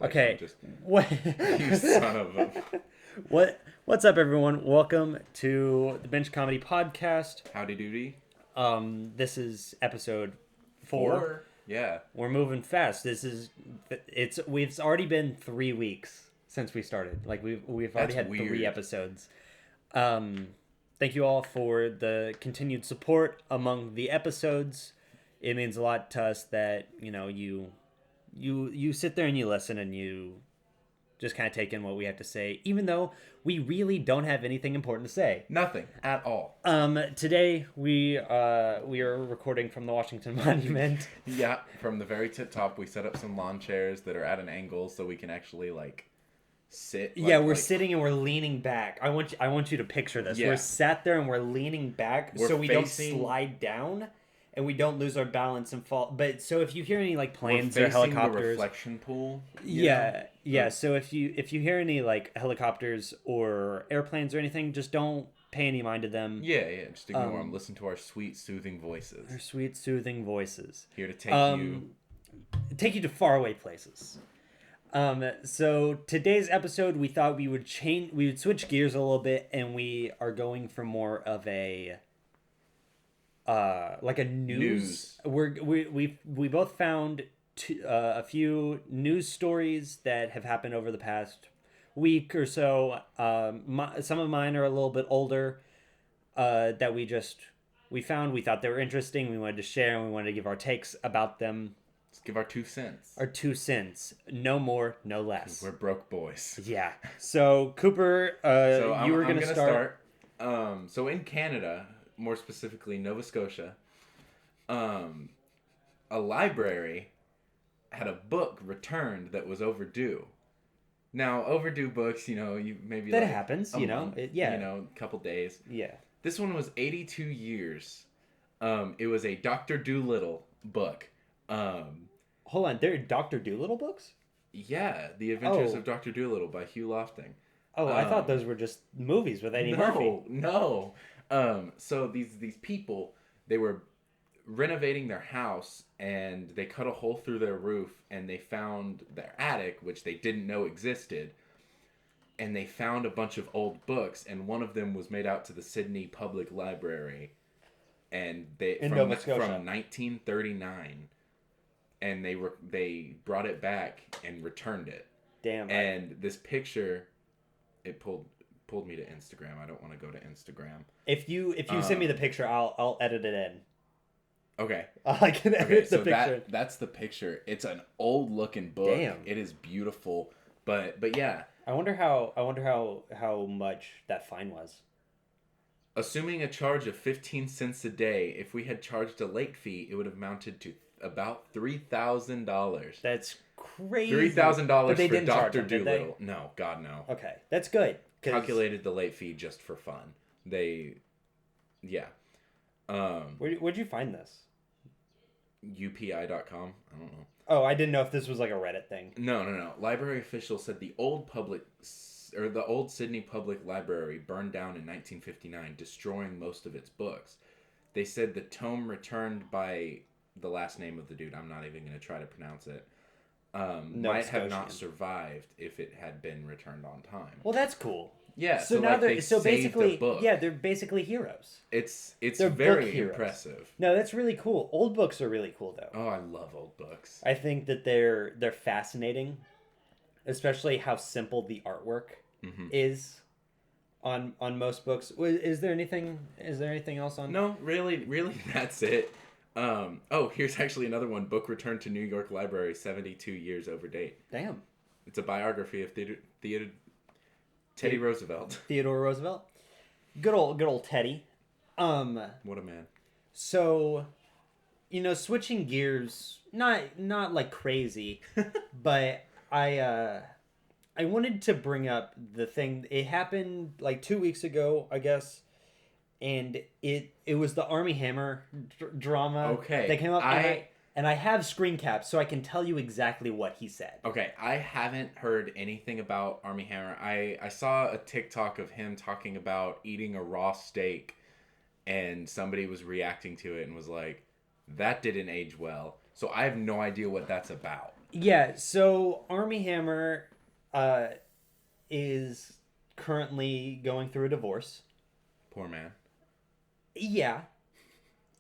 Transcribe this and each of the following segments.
Like, Okay. I'm just What? you son of a What's up, everyone? Welcome to the Bench Comedy Podcast. howdy doody. This is episode 4. Four. Yeah. We're moving fast. We've already been 3 weeks since we started. Like we've already That's had 3 weird. episodes. Thank you all for the continued support among the episodes. It means a lot to us that you sit there and you listen and you just kind of take in what we have to say, even though we really don't have anything important to say. Nothing at all. Today we are recording from the Washington Monument. Yeah. From the very tip top, we set up some lawn chairs that are at an angle so we can actually sit. Yeah, we're sitting and we're leaning back. I want you to picture this. Yeah. We're sat there and we're leaning back We're so we facing- don't slide down and we don't lose our balance and fall. But so if you hear any planes we're or facing the helicopters, reflection pool. yeah. So if you hear any helicopters or airplanes or anything, just don't pay any mind to them. Yeah. Just ignore them. Listen to our sweet, soothing voices. Their sweet, soothing voices. Here to take you. To faraway places. So today's episode, we thought we would switch gears a little bit, and we are going for more of a a news. We both found a few news stories that have happened over the past week or so. Some of mine are a little bit older. That we found. We thought they were interesting. We wanted to share, and we wanted to give our takes about them. Let's give our 2 cents. Our 2 cents. No more, no less. We're broke boys. Yeah. So, Cooper, you were going to start. So in Canada, more specifically Nova Scotia, a library had a book returned that was overdue. Now, overdue books, you maybe That happens, a month, yeah. a couple days. Yeah. This one was 82 years. It was a Dr. Dolittle book. Hold on, there are Dr. Dolittle books? Yeah, The Adventures of Dr. Dolittle by Hugh Lofting. Oh, I thought those were just movies with Eddie Murphy. No. So these people, they were renovating their house and they cut a hole through their roof and they found their attic, which they didn't know existed. And they found a bunch of old books, and one of them was made out to the Sydney Public Library, and from Nova Scotia. From 1939, and they brought it back and returned it. Damn. And this picture, it pulled me to Instagram. I don't want to go to Instagram. If you send me the picture, I'll edit it in. Okay. I can edit the picture. That's the picture. It's an old looking book. Damn. It is beautiful, but yeah. I wonder how much that fine was. Assuming a charge of 15 cents a day, if we had charged a late fee, it would have amounted to about $3,000. That's crazy. $3,000 they for didn't charge Dr. them, did they? Dolittle. No, God no. Okay, that's good. Calculated the late fee just for fun. Yeah. Where'd you find this? UPI.com. I don't know. Oh, I didn't know if this was like a Reddit thing. No. Library officials said the old Sydney Public Library burned down in 1959, destroying most of its books. They said the tome returned by the last name of the dude, I'm not even going to try to pronounce it, might have not survived if it had been returned on time. Well, that's cool. Yeah, so now they saved basically, the book. yeah, they're basically heroes. It's They're very book heroes. impressive. No, that's really cool. Old books are really cool, though. Oh, I love old books. I think that they're fascinating, especially how simple the artwork is on most books. Is there anything else on? No, really, that's it. Here's actually another one. Book returned to New York Library 72 years over date. Damn. It's a biography of Teddy Roosevelt. Theodore Roosevelt. Good old Teddy. What a man. So, switching gears, not like crazy, but I wanted to bring up the thing. It happened like 2 weeks ago, I guess, and it was the Army Hammer drama. Okay. That came up, and I have screen caps, so I can tell you exactly what he said. Okay, I haven't heard anything about Army Hammer. I saw a TikTok of him talking about eating a raw steak, and somebody was reacting to it and was like, that didn't age well. So I have no idea what that's about. Yeah, so Army Hammer uh, is currently going through a divorce. Poor man. Yeah,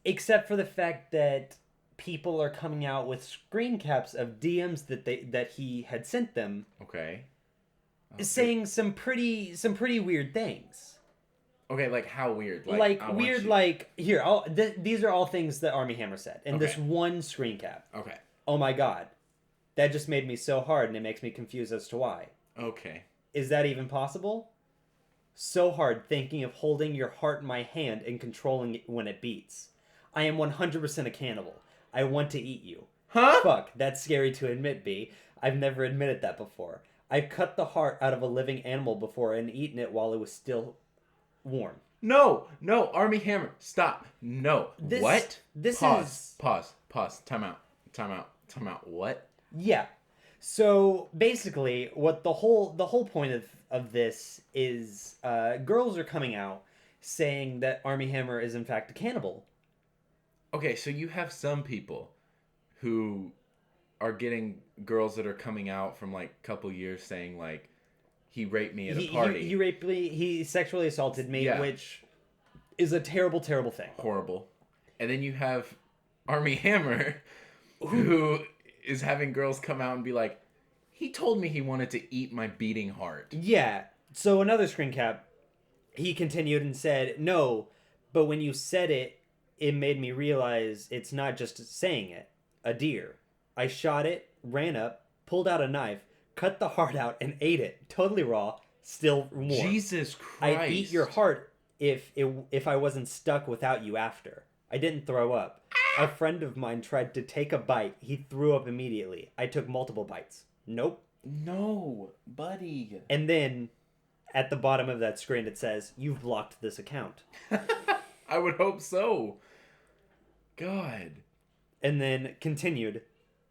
except for the fact that people are coming out with screen caps of DMs that he had sent them, Okay. saying some pretty weird things. Okay, like how weird? Like Like I want weird, you. like here. These are all things that Army Hammer said in this Okay. one screen cap. Okay. Oh my god, that just made me so hard, and it makes me confused as to why. Okay. Is that even possible? So hard thinking of holding your heart in my hand and controlling it when it beats. I am 100% a cannibal. I want to eat you. Huh? Fuck, that's scary to admit, B. I've never admitted that before. I've cut the heart out of a living animal before and eaten it while it was still warm. No, no, Army Hammer, stop. No. This What? this Pause. is Pause. Pause. Time out. Time out. Time out. What? Yeah. So basically, what the whole point of this is, girls are coming out saying that Army Hammer is in fact a cannibal. Okay, so you have some people who are getting girls that are coming out from like a couple years saying like he raped me at a party. He raped me. He sexually assaulted me, Yeah. which is a terrible, terrible thing. Horrible. And then you have Army Hammer who is having girls come out and be like, he told me he wanted to eat my beating heart. Yeah. So another screen cap, he continued and said, "No, but when you said it, it made me realize it's not just saying it. A deer. I shot it, ran up, pulled out a knife, cut the heart out, and ate it. Totally raw, still warm. Jesus Christ. I'd eat your heart if I wasn't stuck without you after. I didn't throw up. A friend of mine tried to take a bite. He threw up immediately. I took multiple bites. Nope. No, buddy. And then at the bottom of that screen it says, "You've blocked this account." I would hope so. God. And then continued,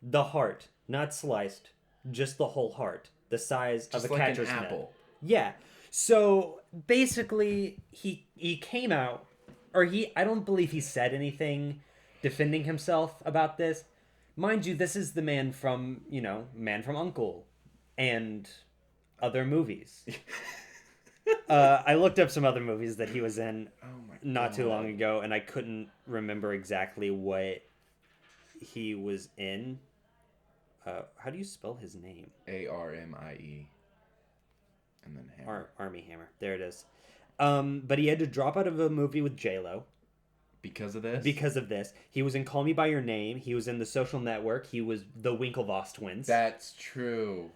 "The heart, not sliced, just the whole heart, the size Just of a like catcher's an mitt." apple. Yeah. So basically, he came out, or I don't believe he said anything defending himself about this. Mind you, this is the man from Man from Uncle, and other movies. I looked up some other movies that he was in Oh my not too God. long ago, and I couldn't remember exactly what he was in. How do you spell his name? Armie. And then Hammer. Army Hammer. There it is. But he had to drop out of a movie with J-Lo Because of this? because of this. He was in Call Me by Your Name. He was in The Social Network. He was the Winklevoss twins. That's true.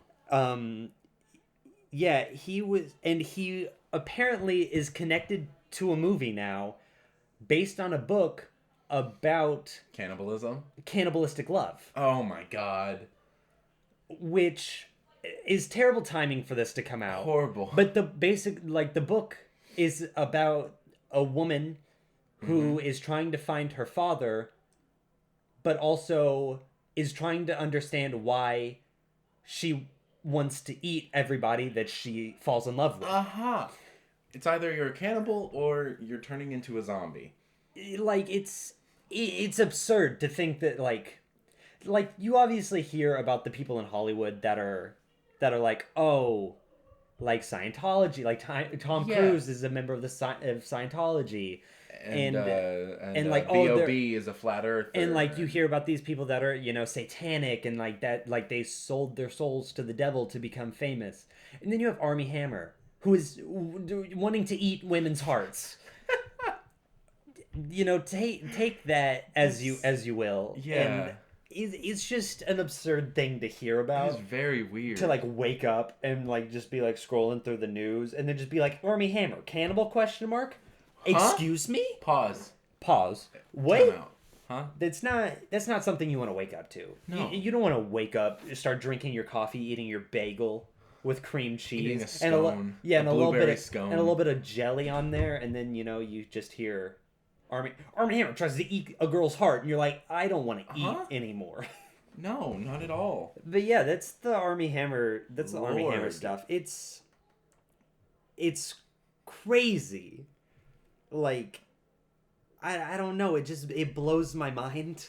Yeah, he was, and he apparently is connected to a movie now, based on a book about Cannibalism? cannibalistic love, Oh my God. which is terrible timing for this to come out. Horrible. But the book is about a woman who is trying to find her father, but also is trying to understand why she wants to eat everybody that she falls in love with. Uh-huh. It's either you're a cannibal or you're turning into a zombie. Like it's absurd to think that like you obviously hear about the people in Hollywood that are like, oh, like Scientology, like Tom Yeah. Cruise is a member of of Scientology, And and like, oh, B.O.B. is a flat earther. and like you hear about these people that are satanic and like that, like they sold their souls to the devil to become famous, and then you have Army Hammer who is wanting to eat women's hearts. Take that as you will. Yeah. And it's just an absurd thing to hear about. It's very weird. To like wake up and like just be like scrolling through the news and then just be like, Army Hammer, cannibal question mark? Excuse me? Pause. Pause. Time Wait. out. Huh? That's not something you want to wake up to. No. You don't want to wake up, start drinking your coffee, eating your bagel with cream cheese Eating a and scone, yeah, a and a little bit blueberry of, scone. and a little bit of jelly on there, and then you just hear Army Hammer tries to eat a girl's heart, and you're like, I don't want to eat anymore. No, not at all. But yeah, that's the Army Hammer. That's the Army Hammer Lord. stuff. It's crazy. Like, I don't know. It blows my mind.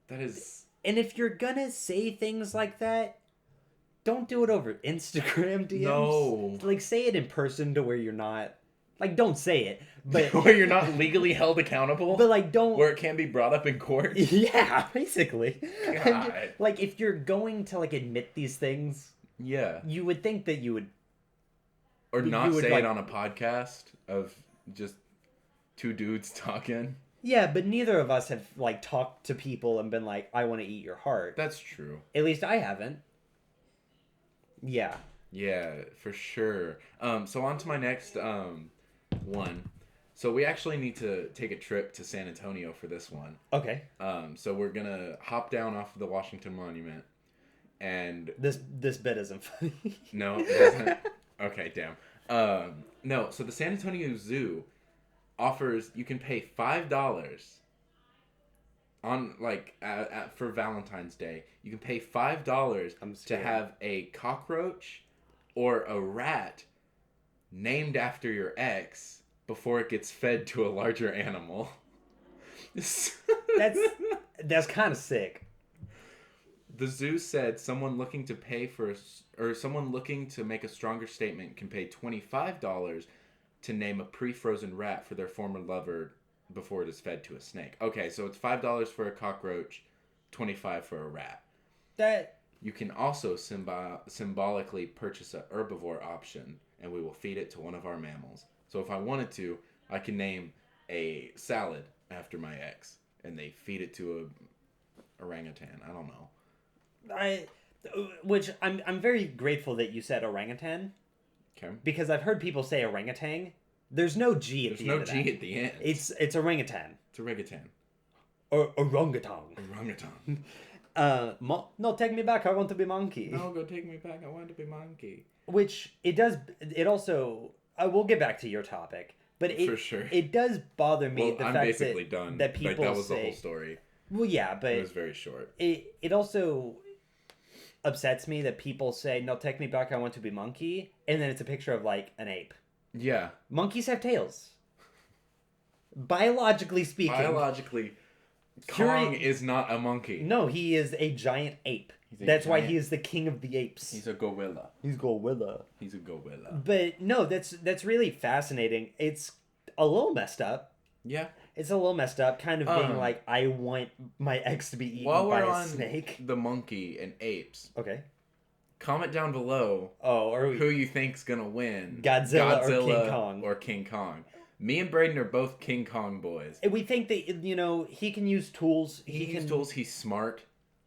That is And if you're gonna say things like that, don't do it over Instagram DMs. No. Like, say it in person to where you're not... Like, don't say it, but... Where you're not legally held accountable? But, like, don't... Where it can be brought up in court? Yeah, basically. God. Like, if you're going to, like, admit these things, Yeah. you would think that you would... Or not you would, say like... it on a podcast of just two dudes talking. Yeah, but neither of us have, like, talked to people and been like, I want to eat your heart. That's true. At least I haven't. Yeah. Yeah, for sure. So on to my next one. So we actually need to take a trip to San Antonio for this one. Okay. So we're gonna hop down off of the Washington Monument, and This bit isn't funny. no, it doesn't. Okay, damn. No. So the San Antonio Zoo offers you can pay $5 on for Valentine's Day. You can pay $5 to have a cockroach or a rat named after your ex before it gets fed to a larger animal. That's kind of sick. The zoo said someone looking to someone looking to make a stronger statement can pay $25 to name a pre-frozen rat for their former lover before it is fed to a snake. Okay, so it's $5 for a cockroach, $25 for a rat. You can also symbolically purchase a herbivore option, and we will feed it to one of our mammals. So if I wanted to, I can name a salad after my ex, and they feed it to a orangutan. I don't know. Which I'm very grateful that you said orangutan. Okay. Because I've heard people say orangutan. There's no G at the end. There's no G at the end. It's orangutan. It's orangutan. Or orangutan. Orangutan. No, take me back. I want to be monkey. No, go take me back. I want to be monkey. Which it does. It also. We'll get back to your topic, but for sure it does bother me I'm fact basically done. That people that was say, the whole story. Well, yeah, but it was very short. It also upsets me that people say, "No, take me back. I want to be monkey," and then it's a picture of like an ape. Yeah, monkeys have tails. Biologically speaking. Kong is not a monkey. No, he is a giant ape. That's why he is the king of the apes. He's a gorilla. He's gorilla. He's a gorilla. But no, that's really fascinating. It's a little messed up. Yeah. It's a little messed up, kind of being like, I want my ex to be eaten by a snake. The monkey and apes. Okay. Comment down below who you think's gonna win. Godzilla or King Kong. Or King Kong. Me and Braden are both King Kong boys. We think that, he can use tools. He can use tools. He's smart.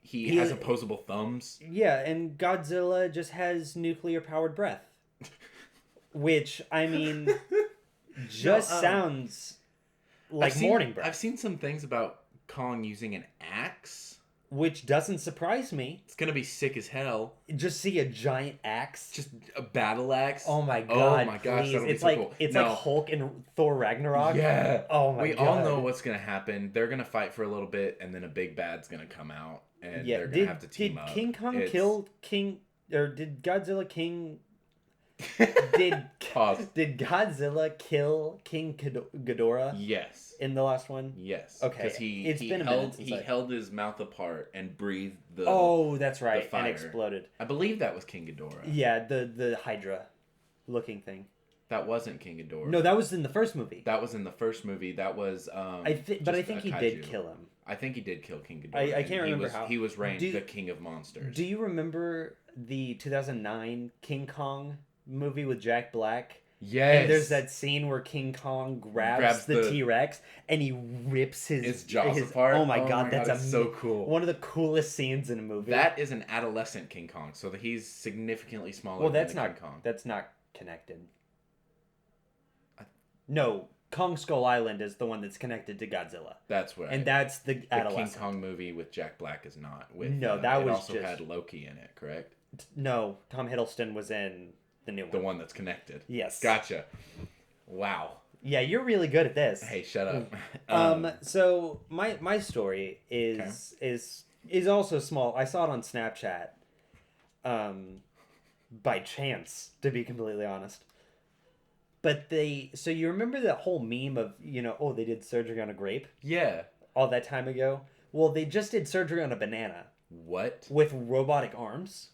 He has opposable thumbs. Yeah, and Godzilla just has nuclear-powered breath. Which, I mean, sounds like morning breath. I've seen some things about Kong using an axe. Which doesn't surprise me. It's gonna be sick as hell. Just see a giant axe. Just a battle axe. Oh my god! Oh my gosh, that'll it's be like so cool. It's like Hulk and Thor Ragnarok. Yeah. Oh my god. We all know what's gonna happen. They're gonna fight for a little bit, and then a big bad's gonna come out, and they're gonna have to team up. Did King Kong kill King? Or did Godzilla King? Did Godzilla kill King Ghidorah? Yes. In the last one? Yes. Okay. Because he held his mouth apart and breathed the that's right. the fire. And exploded. I believe that was King Ghidorah. Yeah, the Hydra looking thing. That wasn't King Ghidorah. No, that was in the first movie. That was in the first movie. That was I think he did kill him. I think he did kill King Ghidorah. I can't remember how. He was reigned the king of monsters. Do you remember the 2009 King Kong movie with Jack Black? Yes. And there's that scene where King Kong grabs the T-Rex and he rips his jaws apart. Oh my god, that's so cool. One of the coolest scenes in a movie. That is an adolescent King Kong, so he's significantly smaller than King Kong. That's not connected. No, Kong Skull Island is the one that's connected to Godzilla. That's right. And that's the adolescent. The King Kong movie with Jack Black is not. That was also had Loki in it, correct? No, Tom Hiddleston was in the new one. The one that's connected. Yes. Gotcha. Wow. Yeah, you're really good at this. Hey, shut up. So my story is also small. I saw it on Snapchat. By chance, to be completely honest. But so you remember that whole meme of, they did surgery on a grape? Yeah. All that time ago? Well, they just did surgery on a banana What? with robotic arms.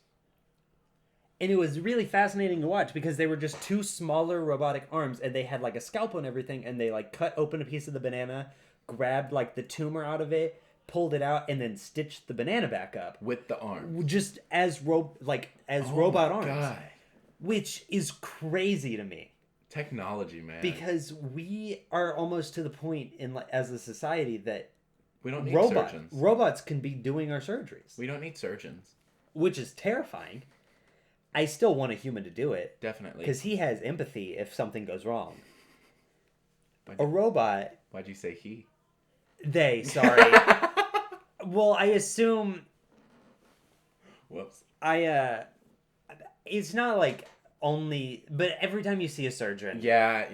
And it was really fascinating to watch because they were just two smaller robotic arms and they had like a scalpel and everything, and they like cut open a piece of the banana, grabbed like the tumor out of it, pulled it out, and then stitched the banana back up. With the arm. Just as robot arms. God. Which is crazy to me. Technology, man. Because we are almost to the point as a society that we don't need surgeons. Robots can be doing our surgeries. We don't need surgeons. Which is terrifying. I still want a human to do it. Definitely. Because he has empathy if something goes wrong. A robot... Why'd you say he? They, sorry. Well, I assume... Whoops. It's not like only... But every time you see a surgeon... Yeah.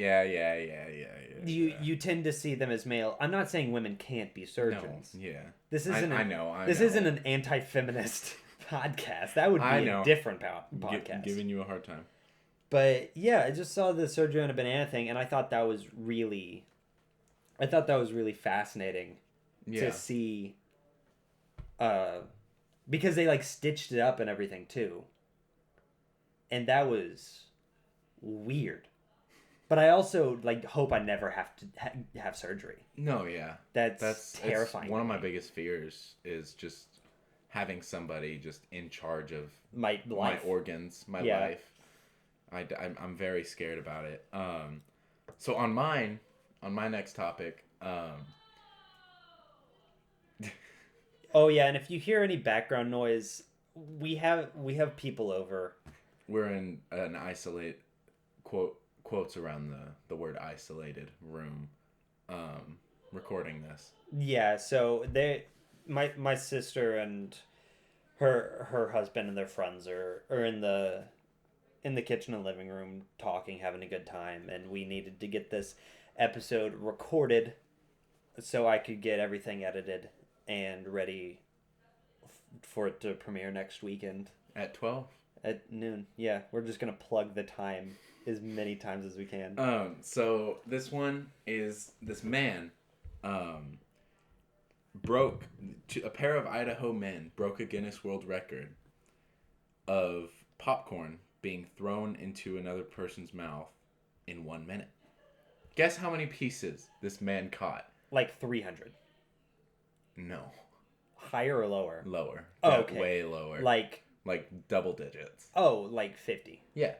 You tend to see them as male. I'm not saying women can't be surgeons. No, yeah. This isn't I know. This isn't an anti-feminist podcast. That would be a different podcast. Giving you a hard time. But yeah, I just saw the surgery on a banana thing, and I thought that was really fascinating to see. Because they like stitched it up and everything too. And that was weird. But I also hope I never have to have surgery. No, yeah. That's terrifying. One of my biggest fears is just having somebody just in charge of my organs, my life. I'm very scared about it. So on my next topic. Oh yeah, and if you hear any background noise, we have people over. We're in an isolated quotes around the word isolated room, recording this. Yeah, so my sister and her husband and their friends are in the kitchen and living room talking, having a good time, and we needed to get this episode recorded so I could get everything edited and ready for it to premiere next weekend. At 12? At noon. Yeah, we're just going to plug the time as many times as we can. So this one is this man broke a pair of Idaho men broke a Guinness World Record of popcorn being thrown into another person's mouth in 1 minute. Guess how many pieces this man caught? Like 300. No. Higher or lower? Lower. Oh, okay. Way lower. Like double digits. Oh, like 50. Yeah.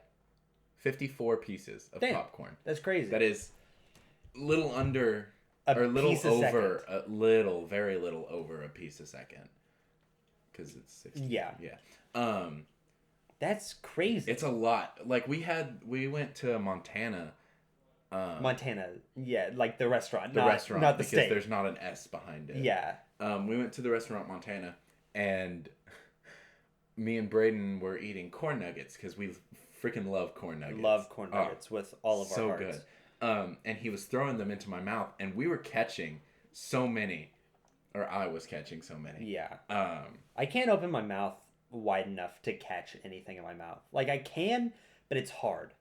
54 pieces of popcorn. That's crazy. Very little over a piece a second. Because it's 60. Yeah. Yeah. That's crazy. It's a lot. We went to Montana. Montana. Yeah, like the restaurant. Not the because state. There's not an S behind it. Yeah. We went to the restaurant Montana, and me and Braden were eating corn nuggets because we freaking love corn nuggets. Love corn nuggets with all of our hearts. So good. And he was throwing them into my mouth, and we were catching so many, or I was catching so many. Yeah. I can't open my mouth wide enough to catch anything in my mouth. Like I can, but it's hard.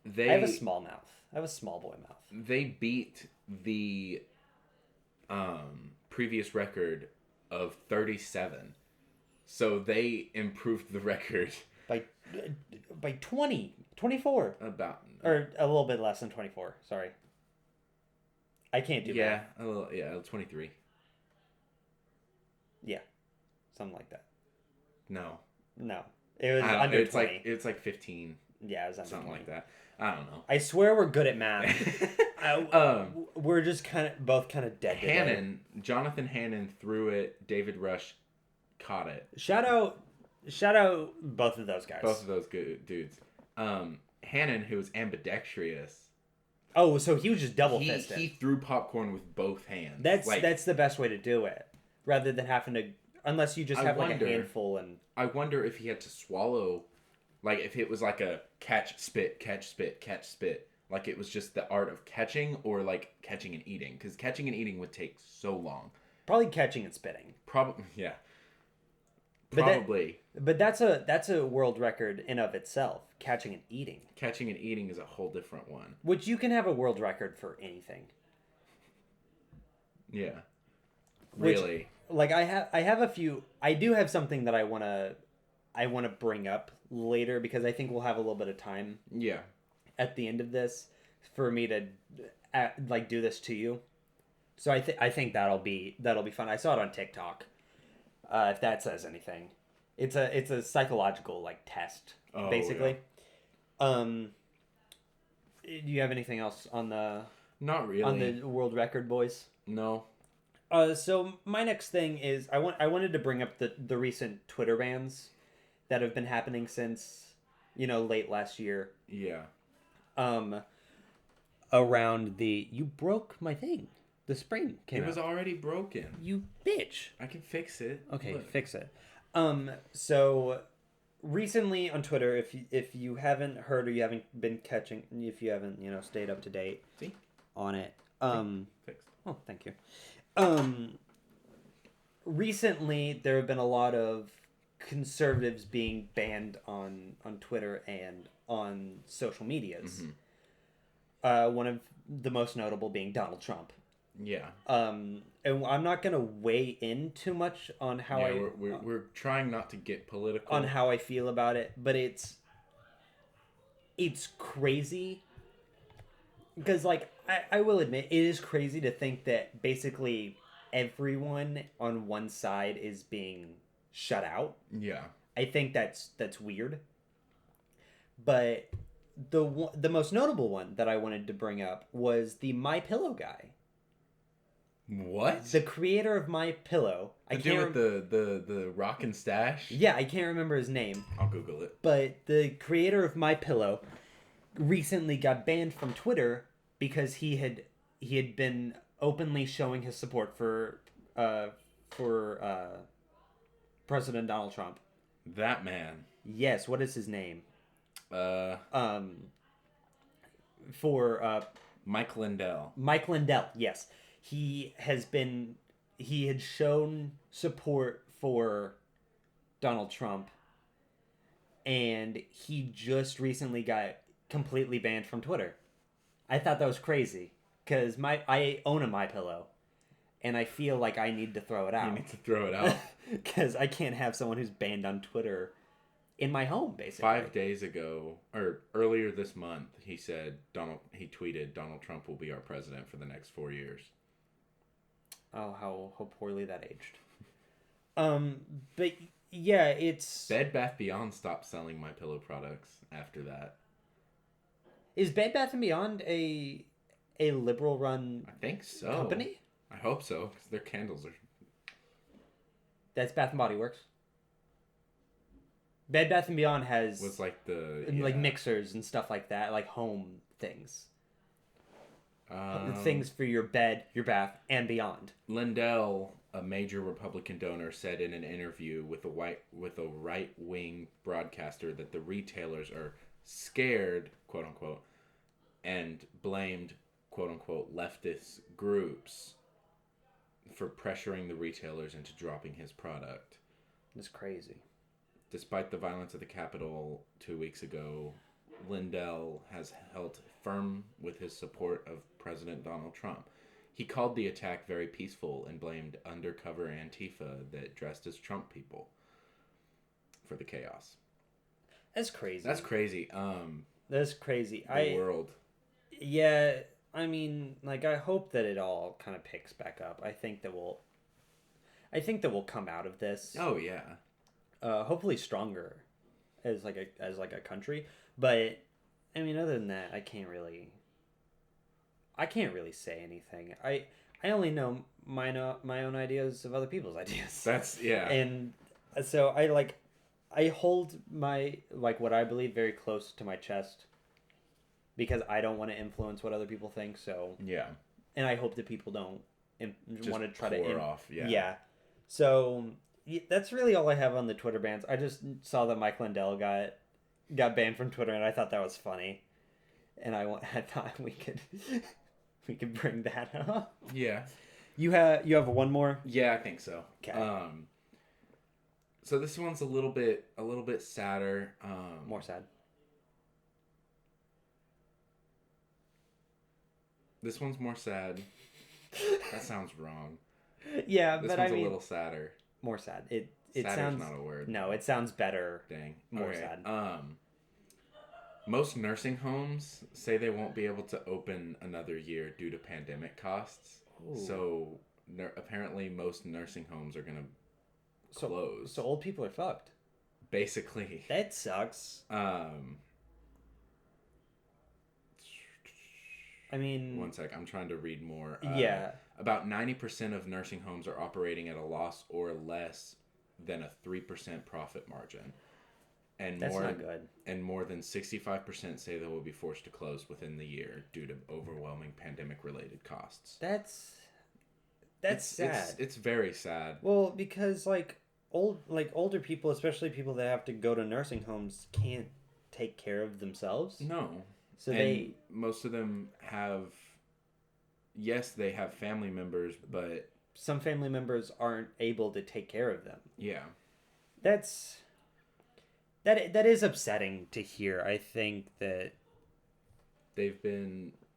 I have a small mouth. I have a small boy mouth. They beat the previous record of 37. So they improved the record by 20, 24. About or a little bit less than 24. Sorry. I can't do math. A little 23. Yeah. Something like that. No. It was under 20. It's like 15. Yeah, it was under something 20. like that. I don't know. I swear we're good at math. We're just both kind of dead. Jonathan Hannon threw it. David Rush caught it. Shout out both of those guys. Both of those good dudes. Hannon, who was ambidextrous. Oh, so he was just double fisted. He threw popcorn with both hands. That's the best way to do it, rather than having to. Unless you just have a handful and. I wonder if he had to swallow. Like, if it was like a catch, spit, catch, spit, catch, spit. Like, it was just the art of catching or, like, catching and eating. Because catching and eating would take so long. Probably catching and spitting. Yeah. Probably. But that's a world record in of itself. Catching and eating. Catching and eating is a whole different one. Which you can have a world record for anything. Yeah. Really. like I have a few. I do have something that I want to bring up later because I think we'll have a little bit of time Yeah. at the end of this for me to like do this to you. So I think that'll be fun. I saw it on TikTok. If that says anything, it's a psychological like test Oh, basically. Um, do you have anything else on Not really. the world record, boys? No. So my next thing is I wanted to bring up the recent Twitter bans that have been happening since late last year. Yeah. Um, around you broke my thing. The spring came It was out. already broken. You bitch. I can fix it. Okay, Look. fix it. So recently on Twitter, if you haven't heard or you haven't been catching, if you haven't stayed up to date See? on it, Fixed. oh, thank you. Recently there have been a lot of conservatives being banned on Twitter and on social medias. One of the most notable being Donald Trump. Yeah. And I'm not gonna weigh in too much on how we're trying not to get political on how I feel about it, but it's crazy because like I will admit it is crazy to think that basically everyone on one side is being shut out. Yeah. I think that's weird. But the most notable one that I wanted to bring up was the My Pillow guy. What? The creator of My Pillow. The dude with the rockin' stash? Yeah, I can't remember his name. I'll Google it. But the creator of My Pillow recently got banned from Twitter because he had been openly showing his support for President Donald Trump. That man. Yes, what is his name? Mike Lindell. Mike Lindell, yes. He had shown support for Donald Trump, and he just recently got completely banned from Twitter. I thought that was crazy because I own a My Pillow, and I feel like I need to throw it out. You need to throw it out. Because I can't have someone who's banned on Twitter in my home, basically. 5 days ago, or earlier this month, he tweeted Donald Trump will be our president for the next 4 years. Oh, how poorly that aged. But yeah, it's Bed Bath Beyond stopped selling My Pillow products after that. Is Bed Bath & Beyond a liberal run I think so. company? I hope so, because their candles are... That's Bath and Body Works. Bed Bath & Beyond has was like the like mixers and stuff like that, like home things. Things for your bed, your bath, and beyond. Lindell, a major Republican donor, said in an interview with a right-wing broadcaster that the retailers are scared, quote unquote, and blamed, quote unquote, leftist groups for pressuring the retailers into dropping his product. It's crazy. Despite the violence at the Capitol 2 weeks ago, Lindell has held firm with his support of President Donald Trump. He called the attack very peaceful and blamed undercover Antifa that dressed as Trump people for the chaos. That's crazy. That's crazy. That's crazy. The world. Yeah, I mean, like, I hope that it all kind of picks back up. I think that we'll come out of this. Oh yeah. Hopefully stronger as a country. But I mean, other than that, I can't really say anything. I only know my own ideas of other people's ideas. That's yeah. And so I hold my what I believe very close to my chest because I don't want to influence what other people think. So yeah. And I hope that people don't want to try to pour off. Yeah. Yeah. So that's really all I have on the Twitter bans. I just saw that Mike Lindell got banned from Twitter, and I thought that was funny. And I thought we could bring that up. Yeah. You have one more? Yeah, I think so. Okay. So this one's a little bit sadder. More sad. This one's more sad. That sounds wrong. Yeah, This but one's I a mean, little sadder. more sad. It Sadder's sounds not a word. no, it sounds better. Dang. More Okay. sad. Most nursing homes say they won't be able to open another year due to pandemic costs. Ooh. So apparently, most nursing homes are gonna close. So old people are fucked. Basically. That sucks. I mean, one sec. I'm trying to read more. Yeah. About 90% of nursing homes are operating at a loss or less than a 3% profit margin. And that's not good. And more than 65% say they will be forced to close within the year due to overwhelming pandemic-related costs. That's sad. It's very sad. Well, because older people, especially people that have to go to nursing homes, can't take care of themselves. No. So and most of them have, yes, they have family members, but some family members aren't able to take care of them. Yeah. That is upsetting to hear. I think that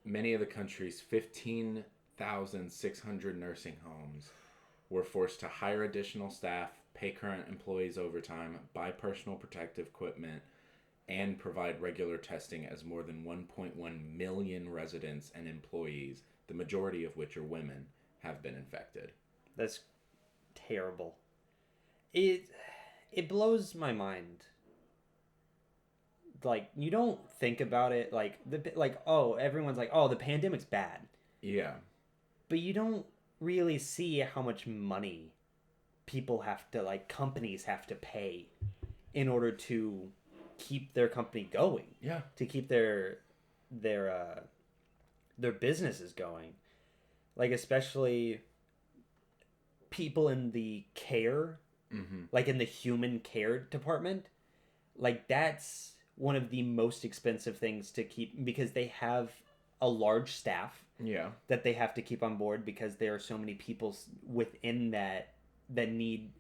many of the country's 15,600 nursing homes were forced to hire additional staff, pay current employees overtime, buy personal protective equipment, and provide regular testing as more than 1.1 million residents and employees, the majority of which are women, have been infected. That's terrible. It blows my mind. Like, you don't think about it everyone's like, oh, the pandemic's bad. Yeah. But you don't really see how much money people have to, companies have to pay in order to keep their company going. Yeah. To keep their businesses going. Especially people in the care, in the human care department. That's one of the most expensive things to keep because they have a large staff. Yeah. That they have to keep on board because there are so many people within that need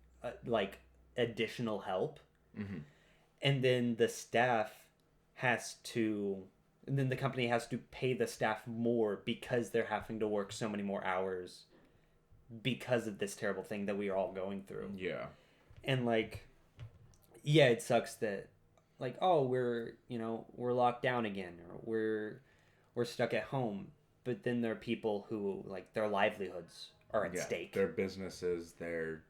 additional help. Mm-hmm. And then the company has to pay the staff more because they're having to work so many more hours because of this terrible thing that we are all going through. Yeah. And it sucks that we're locked down again, or we're stuck at home. But then there are people who their livelihoods are at stake. Their businesses, their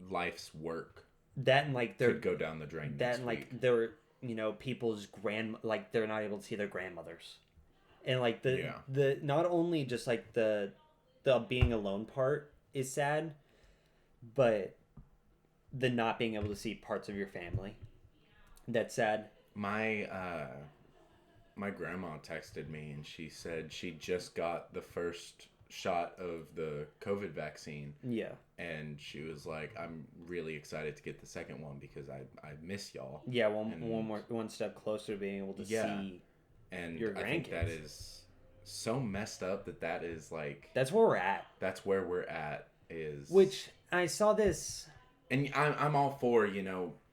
life's work. That and could go down the drain. That and their people's they're not able to see their grandmothers, and the not only just the being alone part is sad, but the not being able to see parts of your family. That's sad. My grandma texted me and she said she just got the first shot of the COVID vaccine. Yeah. And she was like, I'm really excited to get the second one because I miss y'all. Yeah, one step closer to being able to see and your grandkids. I think that is so messed up that is that's where we're at. That's where we're at is which I saw this, and I'm all for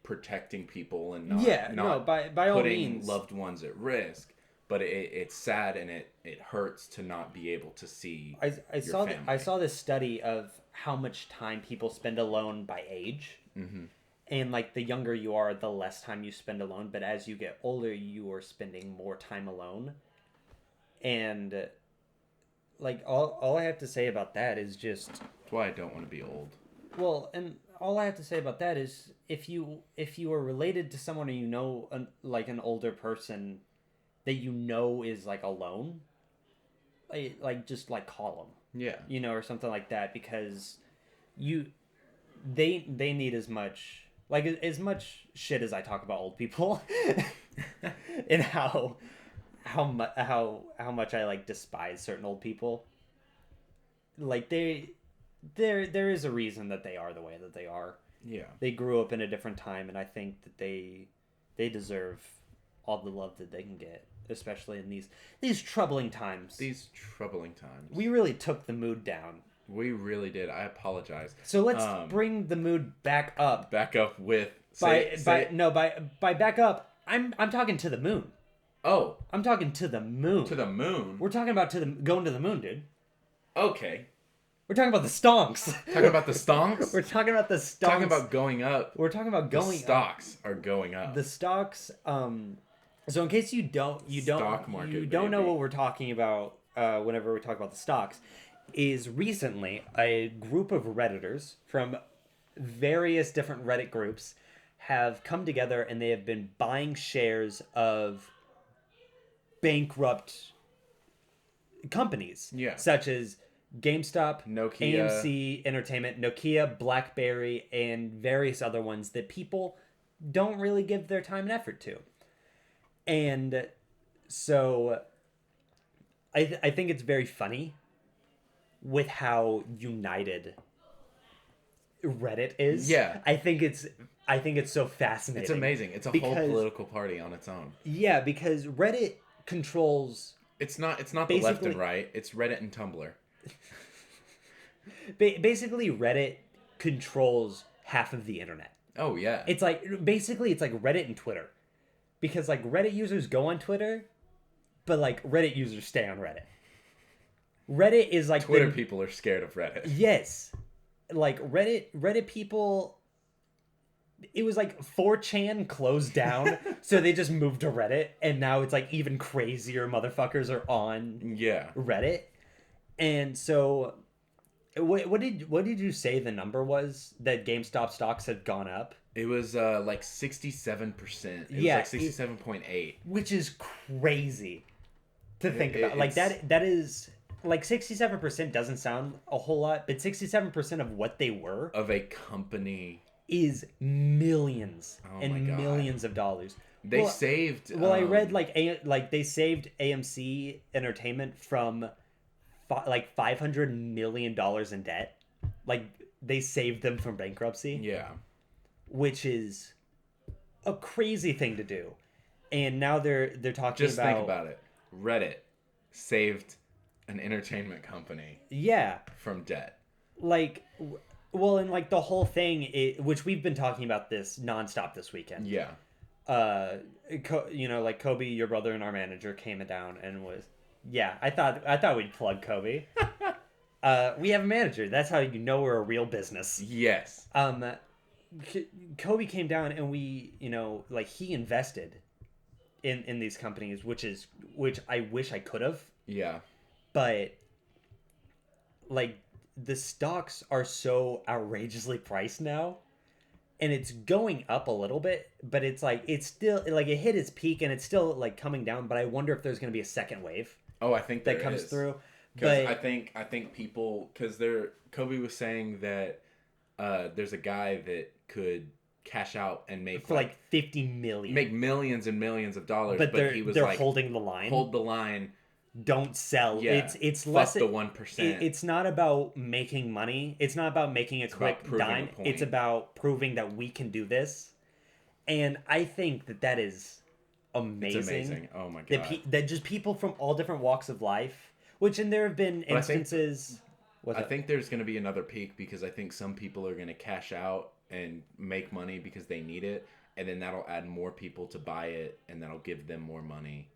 protecting people and not by putting all means loved ones at risk. But it's sad and it hurts to not be able to see. I saw this study of how much time people spend alone by age, and the younger you are, the less time you spend alone. But as you get older, you are spending more time alone, and all I have to say about that is just that's why I don't want to be old. Well, and all I have to say about that is if you are related to someone or an older person that is alone, just call them, or something like that, because they need as much shit as I talk about old people and how much I despise certain old people. There is a reason that they are the way that they are. Yeah, they grew up in a different time, and I think that they deserve all the love that they can get, especially in these troubling times. These troubling times. We really took the mood down. We really did. I apologize. So let's bring the mood back up. Back up with by back up. I'm talking to the moon. Oh, I'm talking to the moon. To the moon. We're talking about going to the moon, dude. Okay. We're talking about the stonks. Talking about the stonks? We're talking about the stonks. Talking about going up. We're talking about going The stocks are going up. The stocks. So in case you don't Stock market, know baby. what we're talking about whenever we talk about the stocks, is recently a group of Redditors from various different Reddit groups have come together and they have been buying shares of bankrupt companies, such as GameStop, Nokia, AMC Entertainment, Nokia, BlackBerry, and various other ones that people don't really give their time and effort to. And so I think it's very funny with how united Reddit is. Yeah. I think it's so fascinating. It's amazing. It's a whole political party on its own. Yeah, because Reddit controls... It's not the left and right. It's Reddit and Tumblr. Basically, Reddit controls half of the internet. Oh, yeah. It's like Reddit and Twitter. Because, like, Reddit users go on Twitter, but, like, Reddit users stay on Reddit. Reddit is like... Twitter people are scared of Reddit. Yes. Like, Reddit people... It was like 4chan closed down, so they just moved to Reddit, and now it's like even crazier motherfuckers are on Reddit. And so... What did you say the number was that GameStop stocks had gone up? It was like 67%. It was like 67.8. Which is crazy to think about. Like that is like 67% doesn't sound a whole lot, but 67% of what they were of a company is millions millions of dollars. They saved I read like they saved AMC Entertainment from like $500 million in debt. Like they saved them from bankruptcy. Yeah. Which is a crazy thing to do. And now they're talking Just think about it. Reddit saved an entertainment company. Yeah. From debt. Like, well, and like the whole thing, which we've been talking about this nonstop this weekend. Yeah. Like Kobe, your brother and our manager came down and was... Yeah, I thought we'd plug Kobe. We have a manager. That's how you know we're a real business. Yes. Kobe came down and we, he invested in these companies, which I wish I could have. Yeah. But like the stocks are so outrageously priced now, and it's going up a little bit, but it's like it's still like it hit its peak and it's still like coming down, but I wonder if there's going to be a second wave. Oh, I think that comes through. Because I think people, because Kobe was saying that there's a guy that could cash out and make for like 50 million, make millions and millions of dollars, but he was they're like holding the line. Hold the line. Don't sell. Yeah, it's fuck less the 1%. It's not about making money. It's not about making a quick dime. It's about proving that we can do this, and I think that is amazing. It's amazing. Oh my god. That just people from all different walks of life, which and there have been instances. I think there's going to be another peak because I think some people are going to cash out and make money because they need it, and then that'll add more people to buy it, and that'll give them more money.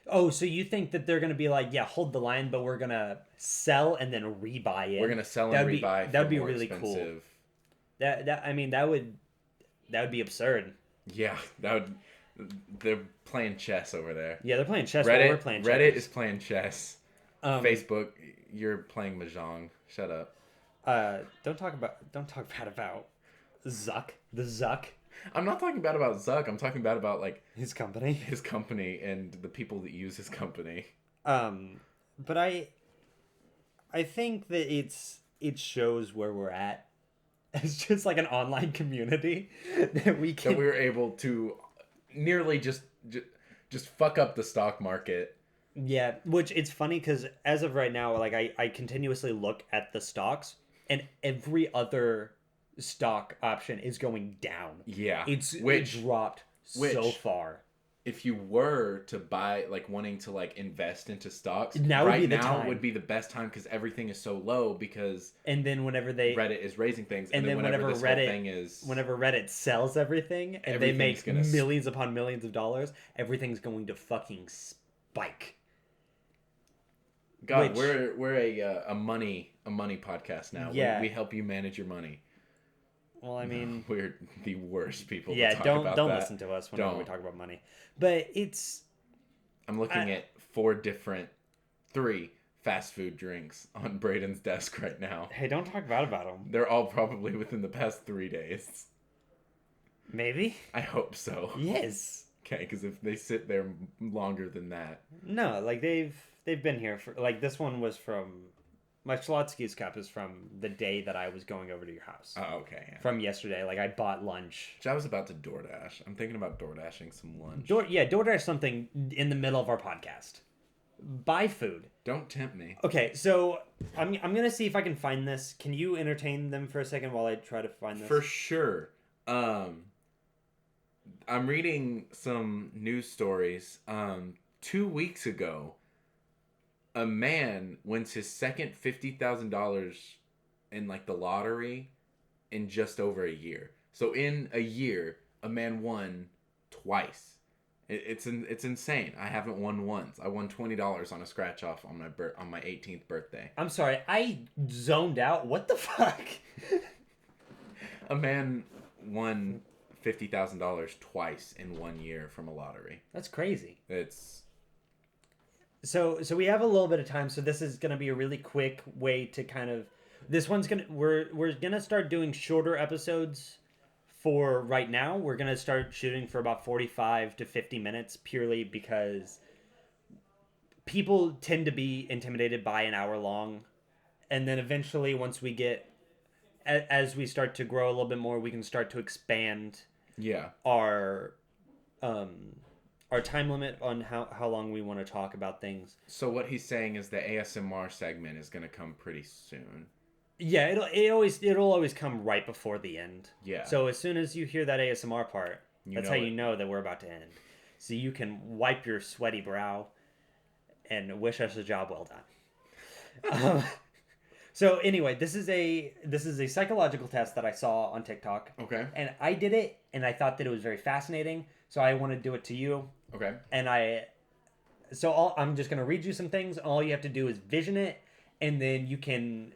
Oh, so you think that they're going to be like, yeah, hold the line, but we're going to sell and then rebuy it. We're going to sell and rebuy. That would be really cool. That would be absurd. Yeah, they're playing chess over there. Yeah, they're playing chess. Reddit, we're playing chess. Reddit is playing chess. Facebook, you're playing mahjong. Shut up. Don't talk bad about Zuck. The Zuck. I'm not talking bad about Zuck. I'm talking bad about like his company and the people that use his company. But I think that it shows where we're at. It's just like an online community that we're able to nearly just fuck up the stock market. Yeah, which it's funny because as of right now, like I continuously look at the stocks and every other stock option is going down. Yeah. It dropped so far. If you were to buy, like wanting to like invest into stocks, now would be the best time because everything is so low because and then whenever Reddit is raising things and then whenever Reddit sells everything and they make millions upon millions of dollars, everything's going to fucking spike. God, Which, we're a money podcast now. yeah. We help you manage your money. Well, I mean, We're the worst people to yeah. talk Don't about don't that. listen to us whenever we Don't. talk about money. But I'm looking at three fast food drinks on Braden's desk right now. hey, don't talk bad about them. They're all probably within the past 3 days. Maybe. I hope so. Yes. Okay, because if they sit there longer than that. No, like they've been here for like this one was from my Schlotsky's cup is from the day that I was going over to your house. Oh, okay. Yeah. From yesterday, like I bought lunch. I was about to DoorDash. I'm thinking about DoorDashing some lunch. DoorDash something in the middle of our podcast. Buy food. Don't tempt me. Okay, so I'm gonna see if I can find this. Can you entertain them for a second while I try to find this? For sure. I'm reading some news stories. 2 weeks ago, a man wins his second $50,000 in like the lottery in just over a year. So in a year, a man won twice. It's insane. I haven't won once. I won $20 on a scratch off on my 18th birthday. I'm sorry, I zoned out. What the fuck? A man won $50,000 twice in 1 year from a lottery. That's crazy. It's So we have a little bit of time, so this is gonna be a really quick way to kind of this one's gonna we're gonna start doing shorter episodes for right now. We're gonna start shooting for about 45 to 50 minutes purely because people tend to be intimidated by an hour long, and then eventually once we get as we start to grow a little bit more, we can start to expand yeah. our time limit on how long we want to talk about things. So what he's saying is the ASMR segment is going to come pretty soon. Yeah, it'll always come right before the end. Yeah. So as soon as you hear that ASMR part, that's how it. you know that we're about to end. So you can wipe your sweaty brow and wish us a job well done. So anyway, this is a psychological test that I saw on TikTok. Okay. And I did it, and I thought that it was very fascinating. So I want to do it to you. Okay. And I'm just gonna read you some things. All you have to do is vision it, and then you can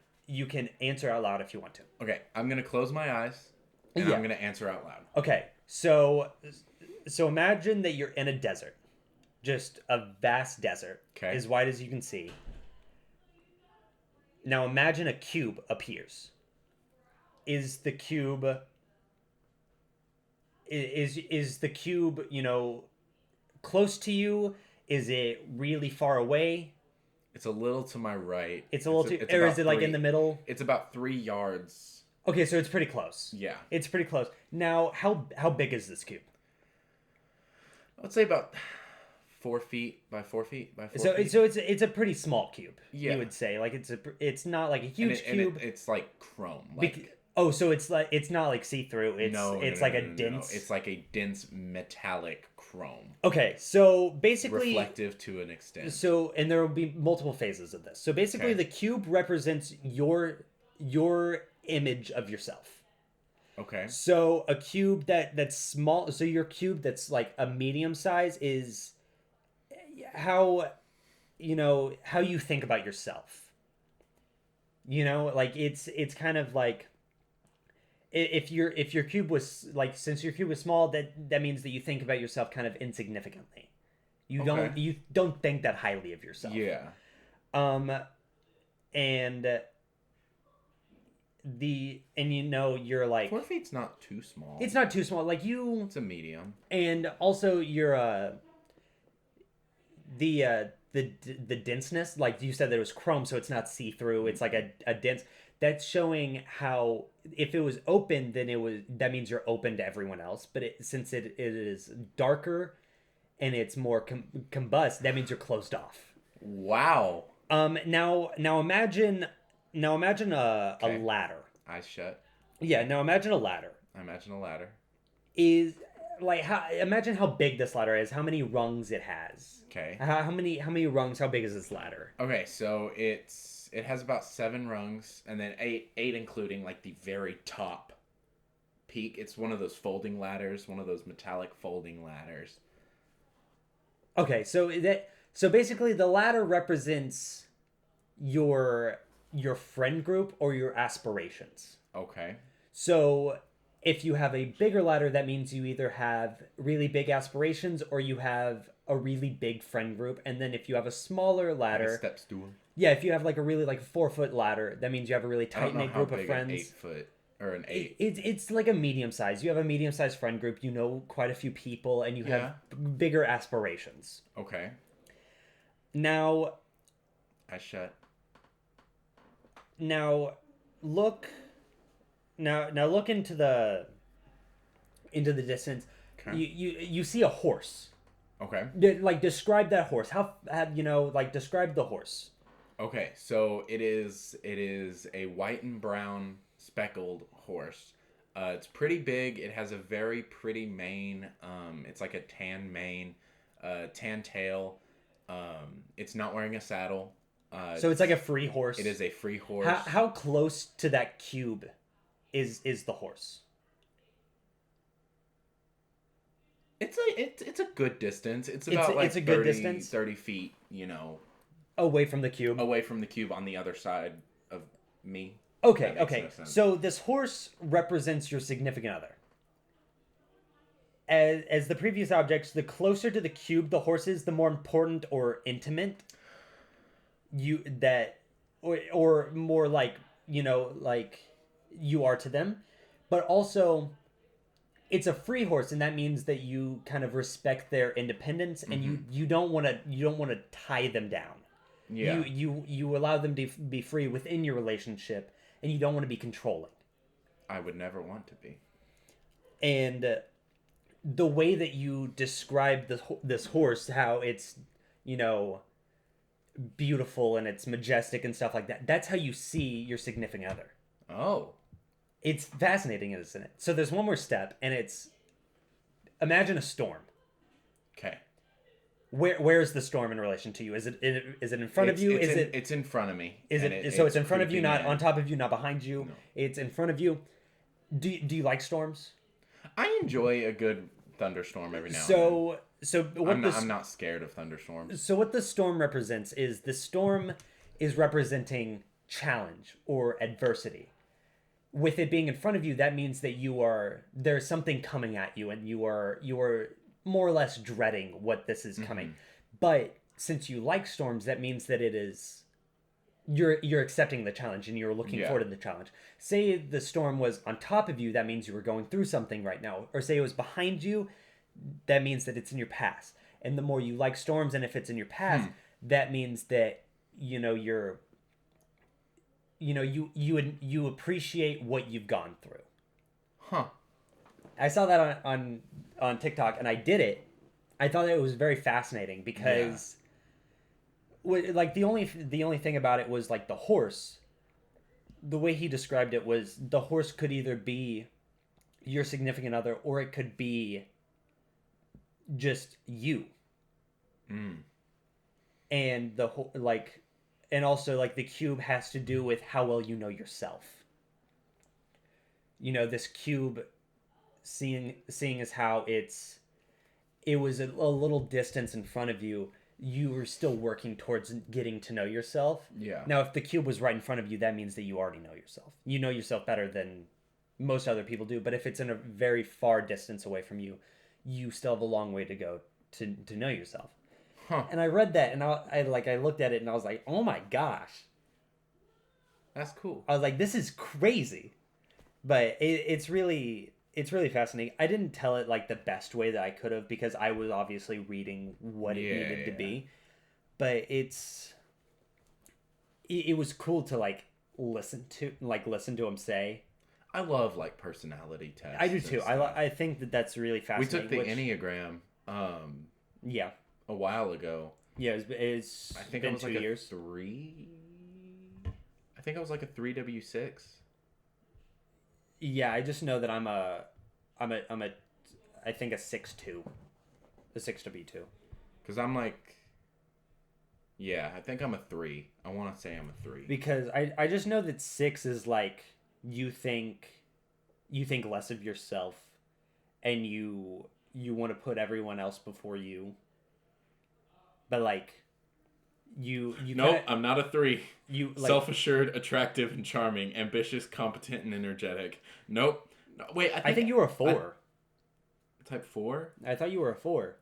answer out loud if you want to. Okay. I'm going to close my eyes, and Yeah. I'm going to answer out loud. Okay. So imagine that you're in a desert, just a vast desert, Okay. as wide as you can see. Now imagine a cube appears. Is the cube, close to you? Is it really far away? It's a little to my right. It's a little too, or is it like in the middle? It's about 3 yards. Okay, so it's pretty close. Yeah. It's pretty close. Now, how big is this cube? I would say about 4 feet by 4 feet by 4 So feet. it's a pretty small cube. Yeah. You would say like it's not like a huge cube. It's like chrome. Like, so it's not like see through. It's like a dense. It's like a dense metallic chrome. Okay, so basically Reflective to an extent. So and there will be multiple phases of this. So basically, Okay. the cube represents your image of yourself. Okay. So a cube that's small. So your cube that's like a medium size is how you think about yourself. Like it's kind of like if your cube was like, since your cube was small, that means that you think about yourself kind of insignificantly. You don't think that highly of yourself. Yeah. And you're like 4 feet's not too small. it's not too small. Like you, It's a medium. and also you're the denseness, like you said that it was chrome, so it's not see-through. It's like a dense. That's showing how if it was open, then that means you're open to everyone else. But since it is darker and it's more combust, that means you're closed off. Wow. Now imagine a ladder. Eyes shut. Yeah. Now imagine a ladder. I imagine a ladder. Is like imagine how big this ladder is. How many rungs it has. Okay. How many rungs? How big is this ladder? Okay, so it has about 7 rungs, and then eight including like the very top peak. It's one of those folding ladders, one of those metallic folding ladders. Okay, so basically the ladder represents your friend group or your aspirations. Okay. So if you have a bigger ladder, that means you either have really big aspirations or you have a really big friend group. And then if you have a smaller Like a ladder, step stool. yeah, if you have like a really like 4 foot ladder, that means you have a really I don't tight know knit how group of big friends. an 8 foot or an eight. It's like a medium size. You have a medium sized friend group. You know quite a few people, and you have bigger aspirations. Okay. Now, I shut. now, look. Now look into the distance. Okay. You see a horse. Okay. Like describe that horse. How you know like describe the horse. Okay. So it is a white and brown speckled horse. It's pretty big. It has a very pretty mane. It's like a tan mane, tan tail. It's not wearing a saddle. So it's like a free horse. It is a free horse. How close to that cube is the horse? It's a good distance. It's about it's a good distance. 30 feet, you know, Away from the cube. away from the cube on the other side of me. Okay, That makes okay. no sense. So this horse represents your significant other. As the previous objects, the closer to the cube the horse is, the more important or intimate or more like, you know, like you are to them. But also it's a free horse, and that means that you kind of respect their independence, and you don't want to tie them down. Yeah. You allow them to be free within your relationship, and you don't want to be controlling. I would never want to be. And the way that you describe this horse, how it's, you know, beautiful and it's majestic and stuff like that, that's how you see your significant other. Oh. It's fascinating, isn't it? So there's one more step, and it's imagine a storm. Okay. Where's the storm in relation to you? Is it in front of you? It's in front of me. Is and it so it's in front of you, creeping not in. on top of you, not behind you? No. It's in front of you. Do you like storms? I enjoy a good thunderstorm every now and So then. what I'm not scared of thunderstorms. So what the storm represents is the storm is representing challenge or adversity. With it being in front of you, that means that there's something coming at you, and you are more or less dreading what this is coming. But since you like storms, that means that it is you're accepting the challenge and you're looking forward to the challenge. Say the storm was on top of you, that means you were going through something right now. Or say it was behind you, that means that it's in your past. And the more you like storms, and if it's in your past, that means that you appreciate what you've gone through. Huh. I saw that on TikTok, and I did it. I thought it was very fascinating because, like, the only thing about it was like the horse. The way he described it was the horse could either be your significant other, or it could be just you. And and also like the cube has to do with how well you know yourself. This cube, seeing as how it was a little distance in front of you, you were still working towards getting to know yourself. Yeah. Now, if the cube was right in front of you, that means that you already know yourself. You know yourself better than most other people do. But if it's in a very far distance away from you, you still have a long way to go to know yourself. Huh. And I read that, and I looked at it, and I was like, oh my gosh. That's cool. I was like, this is crazy. But it's really fascinating. I didn't tell it like the best way that I could have, because I was obviously reading what it needed to be. But it was cool to listen to him say. I love personality tests. I do too. I think that's really fascinating. We took the Enneagram a while ago. Yeah, it's I think been I was 2 years. 3. I think I was like a 3W6. Yeah, I just know that I'm a I think a 6-2. A 6W2. Cuz I'm I think I'm a 3. I want to say I'm a 3. Because I just know that 6 is you think less of yourself, and you want to put everyone else before you. But you Nope, kinda, I'm not a 3. you like. Self-assured, attractive, and charming. Ambitious, competent, and energetic. Nope. No, wait, I think you were a 4. Type 4? I thought you were a 4.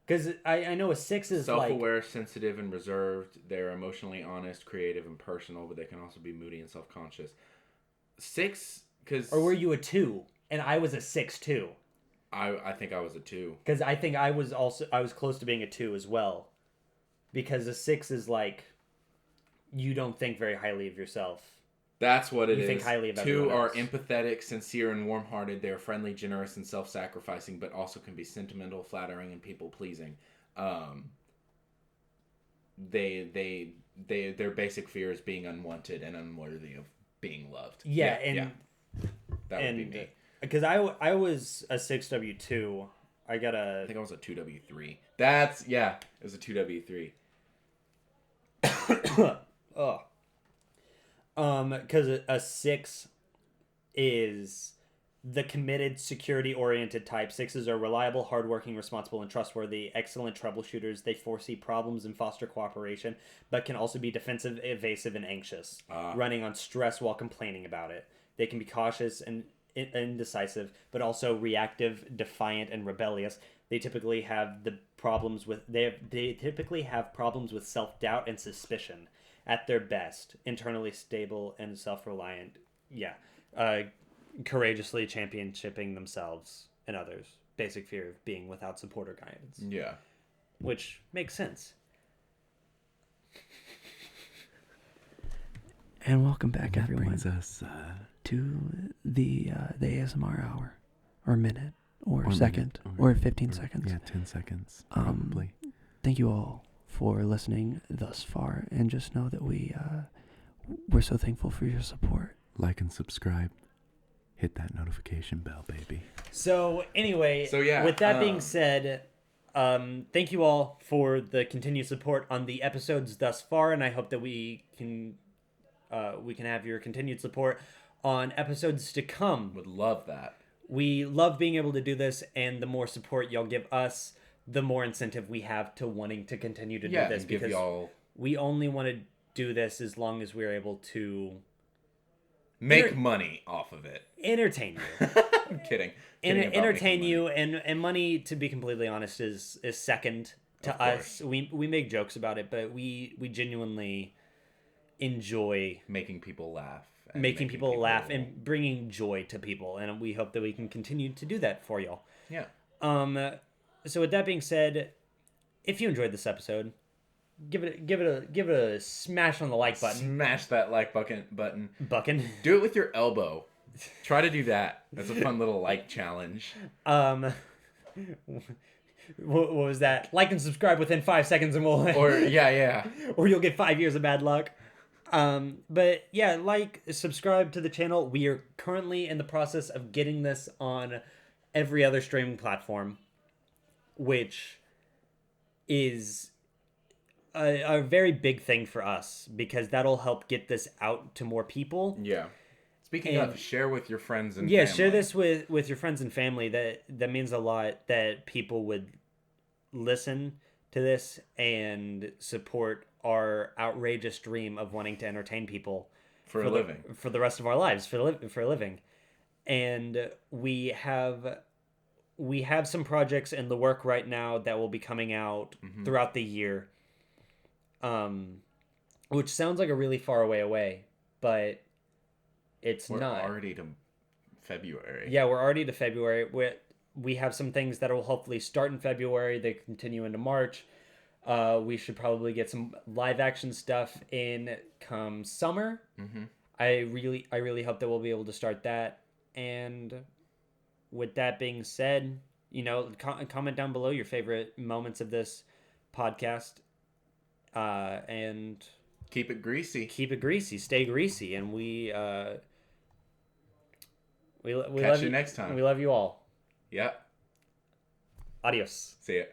Because I know a 6 is like. Self-aware, sensitive, and reserved. They're emotionally honest, creative, and personal, but they can also be moody and self-conscious. 6, because... Or were you a 2? And I was a 6 too. I think I was a 2. Because I think I was close to being a 2 as well. Because a 6 is like, you don't think very highly of yourself. That's what it is. You think highly of 2 everyone are else. empathetic, sincere, and warm-hearted. They are friendly, generous, and self-sacrificing, but also can be sentimental, flattering, and people-pleasing. Their basic fear is being unwanted and unworthy of being loved. Yeah, that would be me. Because I was a 6W2. I think I was a 2W3. It was a 2W3. Oh. Because a 6 is the committed, security-oriented type. 6s are reliable, hardworking, responsible, and trustworthy, excellent troubleshooters. They foresee problems and foster cooperation, but can also be defensive, evasive, and anxious, running on stress while complaining about it. They can be cautious and indecisive, but also reactive, defiant, and rebellious. They typically have problems with self-doubt and suspicion. At their best, internally stable and self-reliant. Yeah. Courageously championshiping themselves and others. Basic fear of being without support or guidance. Yeah. Which makes sense. And welcome back, everyone. Brings us to the ASMR hour, or minute, or second, or 15 seconds. Yeah, 10 seconds, probably. Thank you all for listening thus far, and just know that we're so thankful for your support. Like and subscribe. Hit that notification bell, baby. So anyway, with that being said, thank you all for the continued support on the episodes thus far, and I hope that we can have your continued support on episodes to come. Would love that. We love being able to do this, and the more support y'all give us, the more incentive we have to wanting to continue to do this, because we only want to do this as long as we're able to make money off of it. Entertain you. I'm kidding. Entertain you, and money, to be completely honest, is second to us. We make jokes about it, but we genuinely enjoy making people laugh. Making people laugh and bringing joy to people, and we hope that we can continue to do that for y'all. Yeah. So with that being said, if you enjoyed this episode, give it a smash on the like button. Smash that like button. Bucking. Do it with your elbow. Try to do that. That's a fun little like challenge. What was that? Like and subscribe within 5 seconds, and we'll. Or yeah. Or you'll get 5 years of bad luck. But yeah, subscribe to the channel. We are currently in the process of getting this on every other streaming platform, which is a very big thing for us, because that'll help get this out to more people. Yeah. Speaking of, share with your friends and family. Share this with your friends and family. That means a lot, that people would listen to this and support our outrageous dream of wanting to entertain people for a living, for the rest of our lives, for a living. And we have some projects in the work right now that will be coming out throughout the year, which sounds like a really far away, but we're not. We're already to February. Yeah, we're already to February. We have some things that will hopefully start in February. They continue into March. We should probably get some live action stuff in come summer. Mm-hmm. I really hope that we'll be able to start that. And with that being said, comment down below your favorite moments of this podcast. And keep it greasy. Stay greasy. And we catch you next time. We love you all. Yep. Adios. See ya.